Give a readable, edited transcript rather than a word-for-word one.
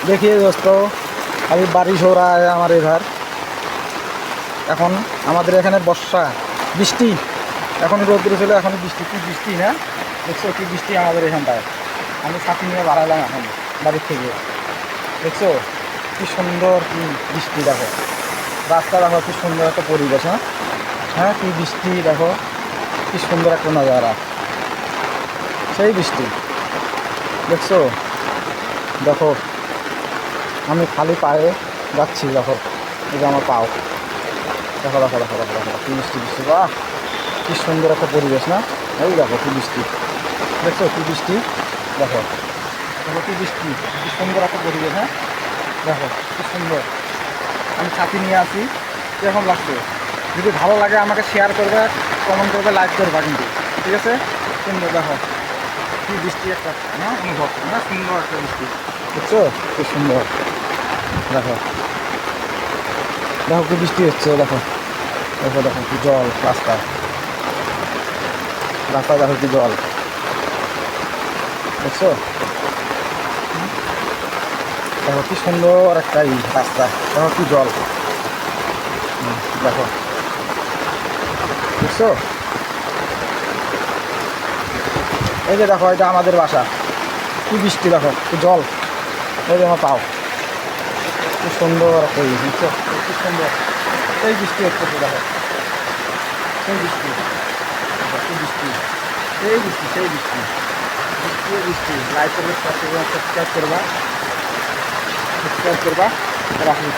देखिए दोस्तों, अभी बारिश हो रहा है हमारे इधर। এখন আমাদের এখানে বর্ষা, বৃষ্টি। এখন রোদ্র ছিল, এখন বৃষ্টি। কি বৃষ্টি না, দেখছো কি বৃষ্টি আমাদের এখানটায়। আমি ছাতি নিয়ে বাড়ালাম এখন বাড়ির থেকে। দেখছো কি সুন্দর, কি বৃষ্টি। দেখো রাস্তা, দেখো কি সুন্দর একটা পরিবেশ। হ্যাঁ হ্যাঁ, কি বৃষ্টি দেখো, কি সুন্দর একটা নজারা, সেই বৃষ্টি। দেখছো, দেখো আমি খালি পায়ে যাচ্ছি। দেখো এই যে আমার পাও, দেখো দেখো দেখো দেখো দেখো কি বৃষ্টি, বৃষ্টি। বাহ, কি সুন্দর একটা পরিবেশ না। এই দেখো কি বৃষ্টি, দেখছো কি বৃষ্টি। দেখো দেখো কি বৃষ্টি, কি সুন্দর একটা পরিবেশ। হ্যাঁ দেখো কি সুন্দর। আমি ছাতি নিয়ে আসি, কীরকম লাগছে। যদি ভালো লাগে আমাকে শেয়ার করবে, কমেন্ট করবে, লাইক করবা কিন্তু, ঠিক আছে। সুন্দর দেখো কি বৃষ্টি একটা না অনুভব না, সুন্দর একটা বৃষ্টি। বুঝছো কি সুন্দর। দেখো দেখো কি বৃষ্টি হচ্ছে। দেখো দেখো দেখো কি জল রাস্তায়, রাস্তায় দেখো কি জল। দেখছো দেখো কি সুন্দর একটা রাস্তা, দেখো কি জল। দেখো দেখছো, এই যে দেখো এটা আমাদের বাসা। কি বৃষ্টি, দেখো কি জল, এই যে আমার পাও। কি সুন্দর একটা বুঝছো, কি সুন্দর। এই বৃষ্টি হচ্ছে তো, দেখো সেই বৃষ্টি, কি বৃষ্টি, সেই বৃষ্টি, সেই বৃষ্টি, বৃষ্টি বৃষ্টি। লাইক করবে, সাবস্ক্রাইব করবা, সাবস্ক্রাইব করবা, রাখি।